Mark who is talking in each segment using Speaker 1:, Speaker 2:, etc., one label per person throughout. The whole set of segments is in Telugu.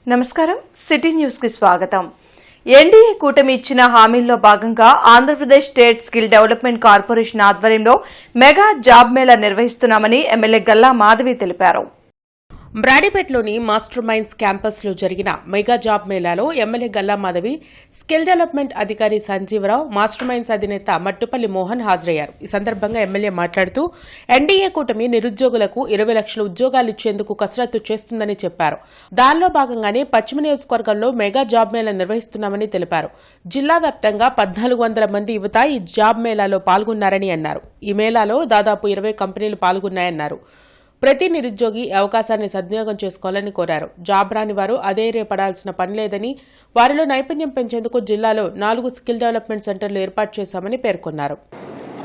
Speaker 1: నమస్కారం సిటీ న్యూస్ కి స్వాగతం. ఎన్డీఏ కూటమి ఇచ్చిన హామీల్లో భాగంగా Andhra Pradesh state skill development corporation ఆధ్వర్యంలో మెగా జాబ్ మేళా నిర్వహిస్తున్నామని ఎమ్మెల్యే గల్లా మాధవి తెలిపారు.
Speaker 2: బ్రాడీపేటలోని మాస్టర్ మైండ్స్ క్యాంపస్లో జరిగిన మెగా జాబ్ మేళాలో MLA Galla Madhavi, skill development అధికారి సంజీవరావు, మాస్టర్ మైండ్స్ అధినేత మట్టుపల్లి మోహన్ హాజరయ్యారు. ఈ సందర్భంగా ఎమ్మెల్యే మాట్లాడుతూ ఎన్డీఏ కూటమి నిరుద్యోగులకు 20 లక్షల ఉద్యోగాలు ఇచ్చేందుకు కసరత్తు చేస్తుందని చెప్పారు. దానిలో భాగంగానే పశ్చిమ నియోజకవర్గంలో మెగా జాబ్ మేళా నిర్వహిస్తున్నామని తెలిపారు. జిల్లా వ్యాప్తంగా 1400 మంది యువత ఈ జాబ్ మేళాలో పాల్గొన్నారని అన్నారు. ఈ మేళాలో దాదాపు 20 కంపెనీలు పాల్గొన్నాయన్నారు. ప్రతి నిరుద్యోగి అవకాశాన్ని సద్వినియోగం చేసుకోవాలని కోరారు. జాబ్ రాని వారు అధైర్యపడాల్సిన పని లేదని, వారిలో నైపుణ్యం పెంచేందుకు జిల్లాలో 4 స్కిల్ డెవలప్మెంట్ సెంటర్లు ఏర్పాటు చేశామని పేర్కొన్నారు.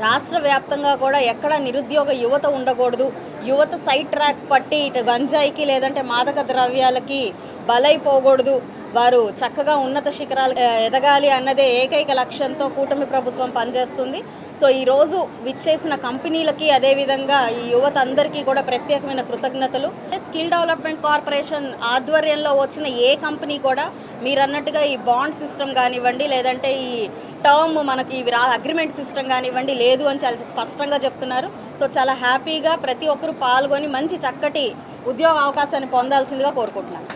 Speaker 3: రాష్ట్ర వ్యాప్తంగా కూడా ఎక్కడ నిరుద్యోగ యువత ఉండకూడదు, యువత సైడ్ ట్రాక్ పట్టి ఇటు గంజాయికి లేదంటే మాదక ద్రవ్యాలకి బలైపోకూడదు, వారు చక్కగా ఉన్నత శిఖరాలు ఎదగాలి అన్నదే ఏకైక లక్ష్యంతో కూటమి ప్రభుత్వం పనిచేస్తుంది. సో ఈరోజు విచ్చేసిన కంపెనీలకి అదేవిధంగా ఈ యువత అందరికీ కూడా ప్రత్యేకమైన కృతజ్ఞతలు. స్కిల్ డెవలప్మెంట్ కార్పొరేషన్ ఆధ్వర్యంలో వచ్చిన ఏ కంపెనీ కూడా మీరు అన్నట్టుగా ఈ బాండ్ సిస్టమ్ కానివ్వండి, లేదంటే ఈ టర్మ్ మనకి అగ్రిమెంట్ సిస్టమ్ కానివ్వండి లేదు అని చాలా స్పష్టంగా చెప్తున్నారు. సో చాలా హ్యాపీగా ప్రతి ఒక్కరూ పాల్గొని మంచి చక్కటి ఉద్యోగ అవకాశాన్ని పొందాల్సిందిగా కోరుకుంటున్నాను.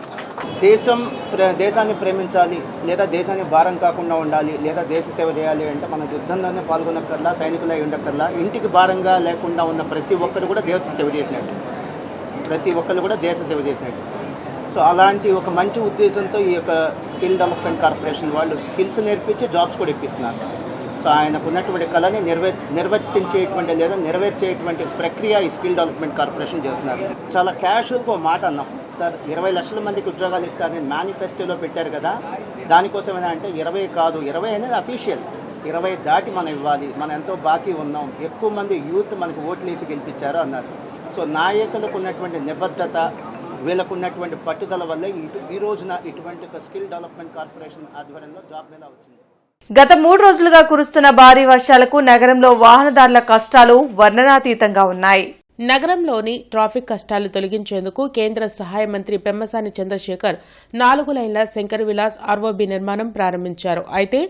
Speaker 4: దేశాన్ని ప్రేమించాలి, లేదా దేశానికి భారం కాకుండా ఉండాలి, లేదా దేశ సేవ చేయాలి అంటే మన యుద్ధంలోనే పాల్గొనక్కర్లా, సైనికులై ఉండక్కర్లా, ఇంటికి భారంగా లేకుండా ఉన్న ప్రతి ఒక్కరు కూడా దేశ సేవ చేసినట్టు, ప్రతి ఒక్కరు కూడా దేశ సేవ చేసినట్టు. సో అలాంటి ఒక మంచి ఉద్దేశంతో ఈ యొక్క స్కిల్ డెవలప్మెంట్ కార్పొరేషన్ వాళ్ళు స్కిల్స్ నేర్పించి జాబ్స్ కూడా ఇప్పిస్తున్నారు. సో ఆయనకు ఉన్నటువంటి కళని నిర్వర్తించేటువంటి లేదా నెరవేర్చేటువంటి ప్రక్రియ ఈ స్కిల్ డెవలప్మెంట్ కార్పొరేషన్ చేస్తున్నారు. చాలా క్యాషువల్గా మాట అన్నాం సార్, 20 లక్షల మందికి ఉద్యోగాలు ఇస్తారని మేనిఫెస్టోలో పెట్టారు కదా, దానికోసమైనా అంటే 20 కాదు, 20 అనేది అఫీషియల్, 20 దాటి మనం ఇవ్వాలి, మనం ఎంతో బాకీ ఉన్నాం, ఎక్కువ మంది యూత్ మనకు ఓట్లు వేసి గెలిపించారు అన్నారు. సో నాయకులకు ఉన్నటువంటి నిబద్ధత, వీళ్ళకు ఉన్నటువంటి పట్టుదల వల్ల ఈ రోజున ఇటువంటి ఒక స్కిల్ డెవలప్మెంట్ కార్పొరేషన్ ఆధ్వర్యంలో జాబ్ మేళా వచ్చింది.
Speaker 1: గత 3 రోజులుగా కురుస్తున్న భారీ వర్షాలకు నగరంలో వాహనదారుల కష్టాలు వర్ణనాతీతంగా ఉన్నాయి.
Speaker 2: నగరంలోని ట్రాఫిక్ కష్టాలు తొలగించేందుకు కేంద్ర సహాయ మంత్రి పెమ్మసాని చంద్రశేఖర్ 4 లైన్ల శంకర్ విలాస్ ఆర్ఓబీ నిర్మాణం ప్రారంభించారు. అయితే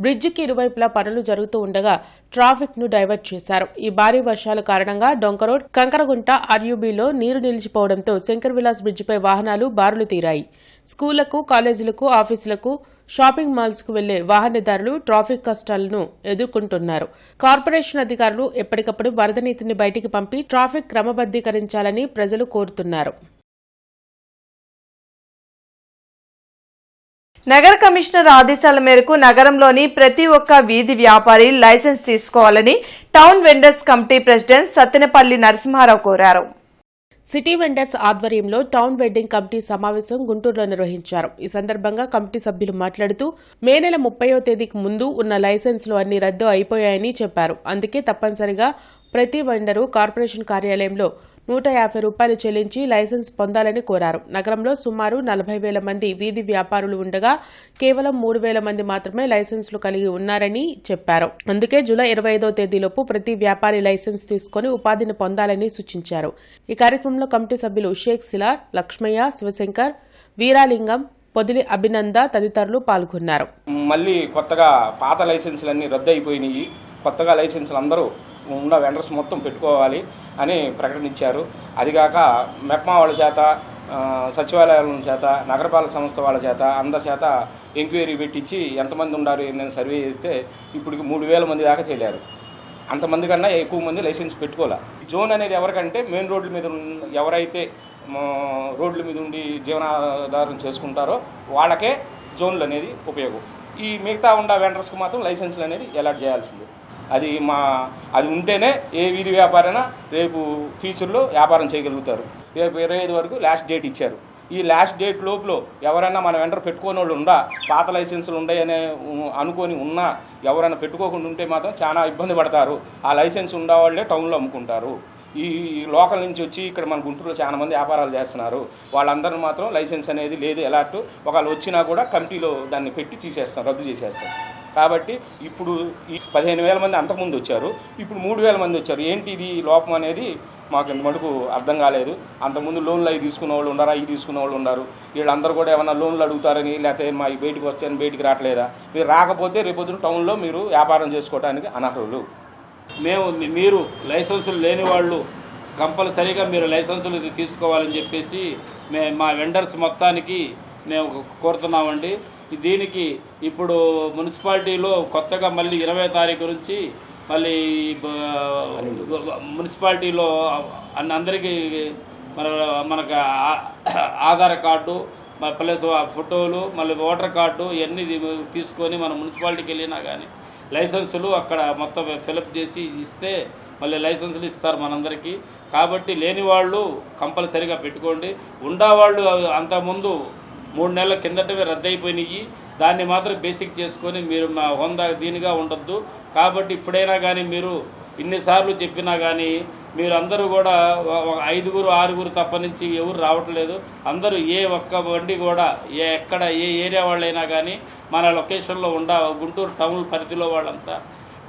Speaker 2: బ్రిడ్జికి ఇరువైపులా పనులు జరుగుతూ ఉండగా ట్రాఫిక్ ను డైవర్ట్ చేశారు. ఈ భారీ వర్షాల కారణంగా డొంకరోడ్, కంకరగుంట ఆర్యూబీలో నీరు నిలిచిపోవడంతో శంకర్ విలాస్ బ్రిడ్జిపై వాహనాలు బారులు తీరాయి. స్కూళ్లకు, కాలేజీలకు, ఆఫీసులకు, షాపింగ్ మాల్స్ కు వెళ్లే వాహనదారులు ట్రాఫిక్ కష్టాలను ఎదుర్కొంటున్నారు. కార్పొరేషన్ అధికారులు ఎప్పటికప్పుడు వరద నీటిని బయటికి పంపి ట్రాఫిక్ క్రమబద్దీకరించాలని ప్రజలు కోరుతున్నారు.
Speaker 1: నగర కమిషనర్ ఆదేశాల మేరకు నగరంలోని ప్రతి ఒక్క వీధి వ్యాపారి లైసెన్స్ తీసుకోవాలని town vendors committee president Sattenapalli Narasimharao కోరారు.
Speaker 2: సిటీ వెండర్స్ ఆధ్వర్యంలో టౌన్ వెడ్డింగ్ కమిటీ సమావేశం గుంటూరులో నిర్వహించారు. ఈ సందర్భంగా కమిటీ సభ్యులు మాట్లాడుతూ మే నెల 30వ తేదీకి ముందు ఉన్న లైసెన్సులు అన్ని రద్దు అయిపోయాయని చెప్పారు. అందుకే తప్పనిసరిగా ప్రతి వెండరు కార్పొరేషన్ కార్యాలయంలో ₹150 చెల్లించి లైసెన్స్ పొందాలని కోరారు. నగరంలో సుమారు 40,000 మంది వీధి వ్యాపారులు ఉండగా కేవలం 3,000 మంది మాత్రమే లైసెన్సులు కలిగి ఉన్నారని చెప్పారు. అందుకే జూలై 25వ తేదీలోపు ప్రతి వ్యాపారి లైసెన్స్ తీసుకుని ఉపాధిని పొందాలని సూచించారు. ఈ కార్యక్రమంలో కమిటీ సభ్యులు షేక్ సిలార్, లక్ష్మయ్య, శివశంకర్, వీరాలింగం, పొదిలి అభినంద తదితరులు పాల్గొన్నారు.
Speaker 5: మళ్ళీ కొత్తగా పాత లైసెన్సులన్నీ రద్దు అయిపోయినాయి, కొత్తగా లైసెన్సులు అందరూ ఉన్న వెండర్స్ మొత్తం పెట్టుకోవాలి అని ప్రకటించారు. అదిగాక మెప్మా వాళ్ళ చేత, సచివాలయాల చేత, నగరపాలక సంస్థ వాళ్ళ చేత, అందరి చేత ఎంక్వైరీ పెట్టించి ఎంతమంది ఉన్నారు ఏందని సర్వే చేస్తే ఇప్పుడు 3,000 మంది దాకా తేలారు. అంతమంది కన్నా ఎక్కువ మంది లైసెన్స్ పెట్టుకోవాలి. జోన్ అనేది ఎవరికంటే మెయిన్ రోడ్ల మీద ఎవరైతే రోడ్ల మీద ఉండి జీవనాధారం చేసుకుంటారో వాళ్ళకే జోన్లు అనేది ఉపయోగం. ఈ మిగతా ఉన్న వెండర్స్కి మాత్రం లైసెన్సులు అనేది అలాట్ చేయాల్సింది. అది ఉంటేనే ఏ వీధి వ్యాపారైనా రేపు ఫ్యూచర్లో వ్యాపారం చేయగలుగుతారు. రేపు 25 వరకు లాస్ట్ డేట్ ఇచ్చారు. ఈ లాస్ట్ డేట్ లోపల ఎవరైనా మన వెండర్ పెట్టుకోని వాళ్ళు ఉండా, పాత లైసెన్సులు ఉన్నాయనే అనుకొని ఉన్నా ఎవరైనా పెట్టుకోకుండా ఉంటే మాత్రం చాలా ఇబ్బంది పడతారు. ఆ లైసెన్స్ ఉండేవాళ్ళే టౌన్లో అమ్ముకుంటారు. ఈ లోకల్ నుంచి వచ్చి ఇక్కడ మన గుంటూరులో చాలా మంది వ్యాపారాలు చేస్తున్నారు. వాళ్ళందరూ మాత్రం లైసెన్స్ అనేది లేదు, ఎలాంటి ఒకవేళ వచ్చినా కూడా కమిటీలో దాన్ని పెట్టి తీసేస్తాం, రద్దు చేసేస్తాం. కాబట్టి ఇప్పుడు ఈ 15,000 మంది అంతకుముందు వచ్చారు, ఇప్పుడు 3,000 మంది వచ్చారు. ఏంటి ఇది లోపం అనేది మాకు ఇంత మటుకు అర్థం కాలేదు. అంతకుముందు లోన్లు అవి తీసుకున్న వాళ్ళు ఉన్నారా, అవి తీసుకున్న వాళ్ళు ఉన్నారు. వీళ్ళందరూ కూడా ఏమన్నా లోన్లు అడుగుతారని, లేకపోతే మా బయటికి వస్తాయని బయటికి రావట్లేదా? మీరు రాకపోతే రేపొద్దున టౌన్లో మీరు వ్యాపారం చేసుకోవడానికి అనర్హులు.
Speaker 6: మీరు లైసెన్సులు లేని వాళ్ళు కంపల్సరీగా మీరు లైసెన్సులు తీసుకోవాలని చెప్పేసి మా వెండర్స్ మొత్తానికి మేము కోరుతున్నామండి. దీనికి ఇప్పుడు మున్సిపాలిటీలో కొత్తగా మళ్ళీ 20వ తారీఖు నుంచి మళ్ళీ మున్సిపాలిటీలో అందరికీ మనకు ఆధార్ కార్డు ప్లస్ ఫోటోలు మళ్ళీ ఓటర్ కార్డు ఇవన్నీ తీసుకొని మనం మున్సిపాలిటీకి వెళ్ళినా కానీ లైసెన్సులు అక్కడ మొత్తం ఫిలప్ చేసి ఇస్తే మళ్ళీ లైసెన్సులు ఇస్తారు మనందరికీ. కాబట్టి లేని వాళ్ళు కంపల్సరీగా పెట్టుకోండి. ఉండేవాళ్ళు అంతకుముందు 3 నెలల కిందటవే రద్దయిపోయినాయి. దాన్ని మాత్రం బేసిక్ చేసుకొని మీరు మా హోందా దీనిగా ఉండొద్దు. కాబట్టి ఇప్పుడైనా కానీ మీరు ఇన్నిసార్లు చెప్పినా కానీ మీరు అందరూ కూడా 5, 6 తప్ప నుంచి ఎవరు రావట్లేదు. అందరూ ఏ ఒక్క బండి కూడా ఏ ఏరియా వాళ్ళైనా కానీ మన లొకేషన్లో గుంటూరు టౌన్ పరిధిలో వాళ్ళంతా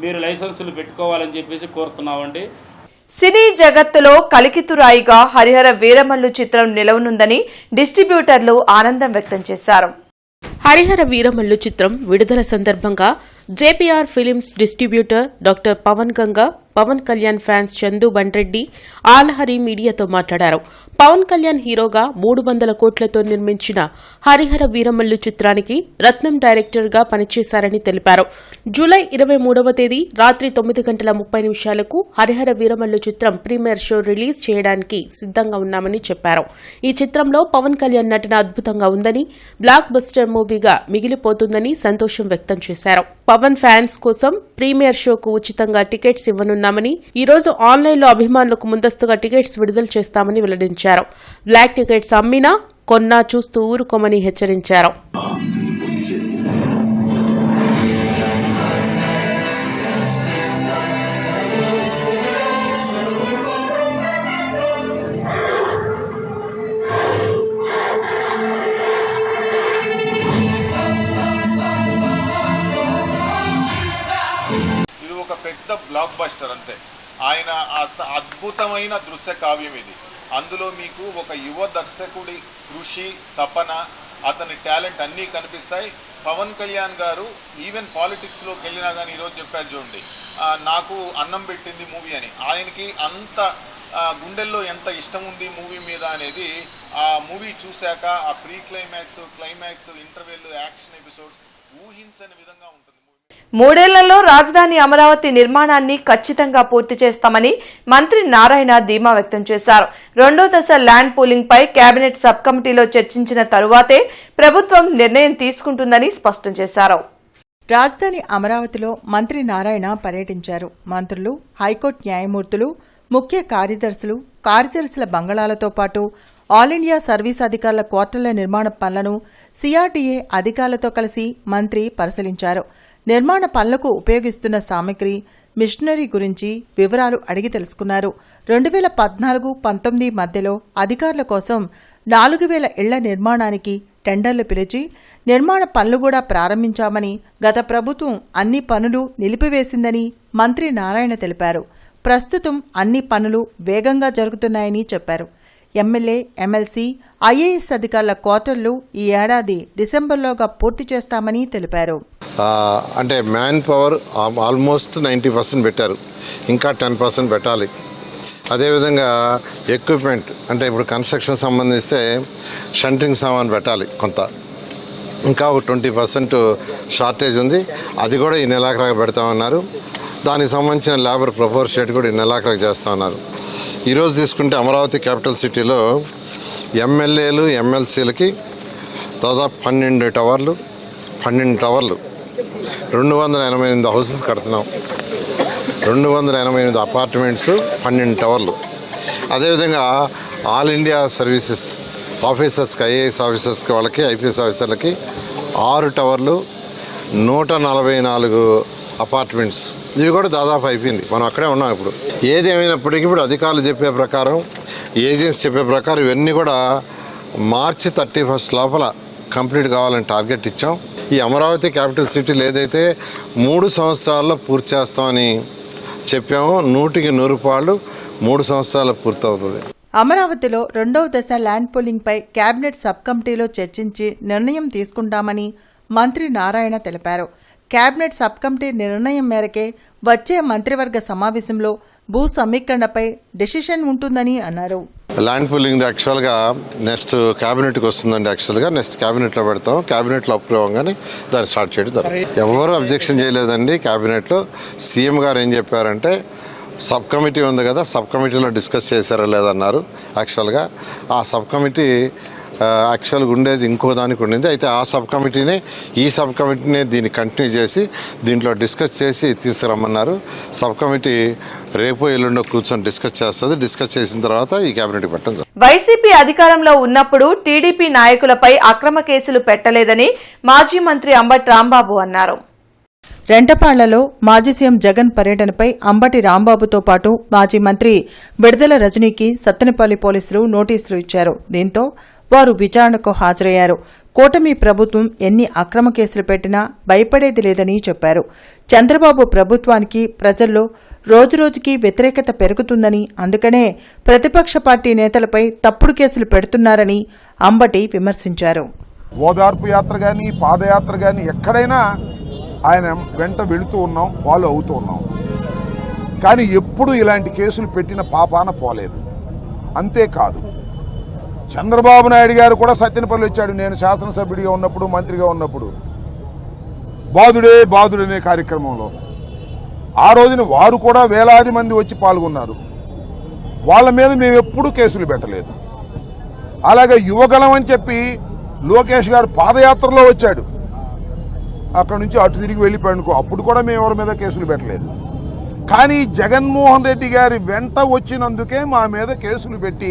Speaker 6: మీరు లైసెన్సులు పెట్టుకోవాలని చెప్పేసి కోరుతున్నామండి.
Speaker 1: సినీ జగత్తులో కలికితురాయిగా హరిహర వీరమల్లు చిత్రం నిలవనుందని డిస్ట్రిబ్యూటర్లు ఆనందం వ్యక్తం చేశారు.
Speaker 2: హరిహర వీరమల్లు చిత్రం విడుదల సందర్భంగా JPR films distributor doctor Pavan Ganga, Pavan Kalyan fans Chandu Bandreddy ఆల్హరి మీడియాతో మాట్లాడారు. పవన్ కళ్యాణ్ హీరోగా 300 కోట్లతో నిర్మించిన హరిహర వీరమల్లు చిత్రానికి రత్నం డైరెక్టర్గా పనిచేశారని తెలిపారు. జూలై 23వ తేదీ రాత్రి 9:30 హరిహర వీరమల్లు చిత్రం ప్రీమియర్ షో రిలీజ్ చేయడానికి సిద్దంగా ఉన్నామని చెప్పారు. ఈ చిత్రంలో పవన్ కళ్యాణ్ నటన అద్భుతంగా ఉందని, బ్లాక్ బస్టర్ మూవీగా మిగిలిపోతుందని సంతోషం వ్యక్తం చేశారు. పవన్ ఫ్యాన్స్ కోసం ప్రీమియర్ షోకు ఉచితంగా టికెట్స్ ఇవ్వనున్నామని, ఈ రోజు ఆన్లైన్లో అభిమానులకు ముందస్తుగా టికెట్స్ విడుదల చేస్తామని వెల్లడించారు. బ్లాక్ టికెట్స్ అమ్మినా కొన్నా చూస్తూ ఊరుకోమని హెచ్చరించారు.
Speaker 7: బ్లాక్ బస్టర్ అంతే. ఆయన అద్భుతమైన దృశ్య కావ్యం ఇది. అందులో మీకు ఒక యువ దర్శకుడి కృషి, తపన, అతని టాలెంట్ అన్నీ కనిపిస్తాయి. పవన్ కళ్యాణ్ గారు ఈవెన్ పాలిటిక్స్లోకి వెళ్ళినా కానీ ఈరోజు చెప్పారు చూడండి, నాకు అన్నం పెట్టింది మూవీ అని. ఆయనకి అంత గుండెల్లో ఎంత ఇష్టం ఉంది మూవీ మీద అనేది ఆ మూవీ చూశాక ఆ pre climax interval action episodes ఊహించని విధంగా ఉంటుంది.
Speaker 1: 3 ఏళ్లలో రాజధాని అమరావతి నిర్మాణాన్ని ఖచ్చితంగా పూర్తి చేస్తామని మంత్రి నారాయణ ధీమా వ్యక్తం చేశారు. 2వ దశ ల్యాండ్ పూలింగ్ పై కేబినెట్ సబ్ కమిటీలో చర్చించిన తరువాతే ప్రభుత్వం నిర్ణయం తీసుకుంటుందని స్పష్టం చేశారు.
Speaker 8: రాజధాని అమరావతిలో మంత్రి నారాయణ పర్యటించారు. మంత్రులు, హైకోర్టు న్యాయమూర్తులు, ముఖ్య కార్యదర్శుల బంగళాలతో పాటు ఆల్ ఇండియా సర్వీస్ అధికారుల క్వార్టర్ల నిర్మాణ పనులను సిఆర్డీఏ అధికారులతో కలిసి మంత్రి పరిశీలించారు. నిర్మాణ పనులకు ఉపయోగిస్తున్న సామగ్రి, మిషనరీ గురించి వివరాలు అడిగి తెలుసుకున్నారు. 2014-19 మధ్యలో అధికారుల కోసం 4000 ఇళ్ల నిర్మాణానికి టెండర్లు పిలిచి నిర్మాణ పనులు కూడా ప్రారంభించామని, గత ప్రభుత్వం అన్ని పనులు నిలిపివేసిందని మంత్రి నారాయణ తెలిపారు. ప్రస్తుతం అన్ని పనులు వేగంగా జరుగుతున్నాయని చెప్పారు. ఎమ్మెల్యే, ఎమ్మెల్సీ, ఐఏఎస్ అధికారుల క్వార్టర్లు ఈ ఏడాది డిసెంబర్లోగా పూర్తి చేస్తామని తెలిపారు.
Speaker 9: అంటే మ్యాన్ పవర్ ఆల్మోస్ట్ 90% పెట్టారు, ఇంకా 10% పెట్టాలి. అదేవిధంగా ఎక్విప్మెంట్ అంటే ఇప్పుడు కన్స్ట్రక్షన్ సంబంధిస్తే షంటింగ్ సామాన్ పెట్టాలి కొంత, ఇంకా ఒక 20% షార్టేజ్ ఉంది. అది కూడా ఈ నెలాఖరుగా పెడతామన్నారు. దానికి సంబంధించిన లేబర్ ప్రపోర్షియేట్ కూడా ఈ నెలాఖరుగా చేస్తామన్నారు. ఈరోజు తీసుకుంటే అమరావతి క్యాపిటల్ సిటీలో ఎమ్మెల్యేలు, ఎమ్మెల్సీలకి దాదాపు 12 టవర్లు 288 హౌసెస్ కడుతున్నాం. 288 అపార్ట్మెంట్స్, 12 టవర్లు. అదేవిధంగా ఆల్ ఇండియా సర్వీసెస్ ఆఫీసర్స్కి, ఐఏఎస్ ఆఫీసర్స్కి, వాళ్ళకి ఐపీఎస్ ఆఫీసర్లకి 6 టవర్లు, 144 అపార్ట్మెంట్స్. ఇవి కూడా దాదాపు అయిపోయింది, మనం అక్కడే ఉన్నాం ఇప్పుడు. ఏది ఏమైనప్పటికీ ఇప్పుడు అధికారులు చెప్పే ప్రకారం, ఏజెన్సీ చెప్పే ప్రకారం ఇవన్నీ కూడా మార్చి 31 లోపల కంప్లీట్ కావాలని టార్గెట్ ఇచ్చాం. ఈ అమరావతి క్యాపిటల్ సిటీలు ఏదైతే 3 సంవత్సరాల్లో పూర్తి చేస్తామని చెప్పామో 100% 3 సంవత్సరాలు పూర్తవుతుంది.
Speaker 8: అమరావతిలో 2వ దశ ల్యాండ్ పూలింగ్పై కేబినెట్ సబ్ కమిటీలో చర్చించి నిర్ణయం తీసుకుంటామని మంత్రి నారాయణ తెలిపారు. కేబినెట్ సబ్ కమిటీ నిర్ణయం మేరకే వచ్చే మంత్రివర్గ సమావేశంలో భూ సమీకరణపై డెసిషన్ ఉంటుందని అన్నారు.
Speaker 9: ల్యాండ్ పూలింగ్ యాక్చువల్గా నెక్స్ట్ క్యాబినెట్కి వస్తుందండి. యాక్చువల్గా నెక్స్ట్ క్యాబినెట్లో పెడతాం. క్యాబినెట్లో అప్రూవ్ అవ్వగానే దాన్ని స్టార్ట్ చేయడం జరుగుతుంది. ఎవరు అబ్జెక్షన్ చేయలేదండి. క్యాబినెట్లో సీఎం గారు ఏం చెప్పారంటే సబ్ కమిటీ ఉంది కదా, సబ్ కమిటీలో డిస్కస్ చేశారా లేదన్నారు. యాక్చువల్గా ఆ సబ్ కమిటీ యాక్చువల్గా ఉండేది ఇంకో దానికి ఉండింది. అయితే ఆ సబ్ కమిటీనే ఈ సబ్ కమిటీనే దీన్ని కంటిన్యూ చేసి దీంట్లో డిస్కస్ చేసి తీసుకురమ్మన్నారు. సబ్ కమిటీ రేపు ఎల్లుండో కూర్చొని డిస్కస్ చేస్తుంది. డిస్కస్ చేసిన తర్వాత ఈ క్యాబినెట్ పెట్టడం.
Speaker 1: వైసీపీ అధికారంలో ఉన్నప్పుడు టీడీపీ నాయకులపై అక్రమ కేసులు పెట్టలేదని మాజీ మంత్రి అంబటి రాంబాబు అన్నారు.
Speaker 8: రెంటపాళ్లలో మాజీ సీఎం జగన్ పర్యటనపై అంబటి రాంబాబుతో పాటు మాజీ మంత్రి విడుదల రజనీకి సత్తెనపల్లి పోలీసులు నోటీసులు ఇచ్చారు. దీంతో వారు విచారణకు హాజరయ్యారు. కూటమి ప్రభుత్వం ఎన్ని అక్రమ కేసులు పెట్టినా భయపడేది లేదని చెప్పారు. చంద్రబాబు ప్రభుత్వానికి ప్రజల్లో రోజురోజుకి వ్యతిరేకత పెరుగుతుందని, అందుకనే ప్రతిపక్ష పార్టీ నేతలపై తప్పుడు కేసులు పెడుతున్నారని అంబటి విమర్శించారు.
Speaker 10: ఓదార్పు యాత్ర కానీ పాదయాత్ర కానీ ఎక్కడైనా ఆయన వెంట వెళుతూ ఉన్నాం, ఫాలో అవుతూ ఉన్నాం. కానీ ఎప్పుడు ఇలాంటి కేసులు పెట్టిన పాపాన పోలేదు. అంతేకాదు, చంద్రబాబు నాయుడు గారు కూడా సత్తెనపల్లి వచ్చాడు. నేను శాసనసభ్యుడిగా ఉన్నప్పుడు, మంత్రిగా ఉన్నప్పుడు బాదుడే కార్యక్రమంలో ఆ రోజున వారు కూడా వేలాది మంది వచ్చి పాల్గొన్నారు. వాళ్ళ మీద మేము ఎప్పుడూ కేసులు పెట్టలేదు. అలాగే యువగలం అని చెప్పి లోకేష్ గారు పాదయాత్రలో వచ్చాడు. అక్కడ నుంచి అటు తిరిగి వెళ్ళిపోయాడుకో, అప్పుడు కూడా మేము ఎవరి మీద కేసులు పెట్టలేదు. కానీ జగన్మోహన్ రెడ్డి గారి వెంట వచ్చినందుకే మా మీద కేసులు పెట్టి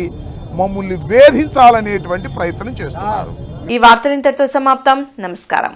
Speaker 10: మమ్మల్ని వేధించాలనేటువంటి ప్రయత్నం చేస్తున్నారు.
Speaker 1: ఈ వార్తలు ఇంతటితో సమాప్తం. నమస్కారం.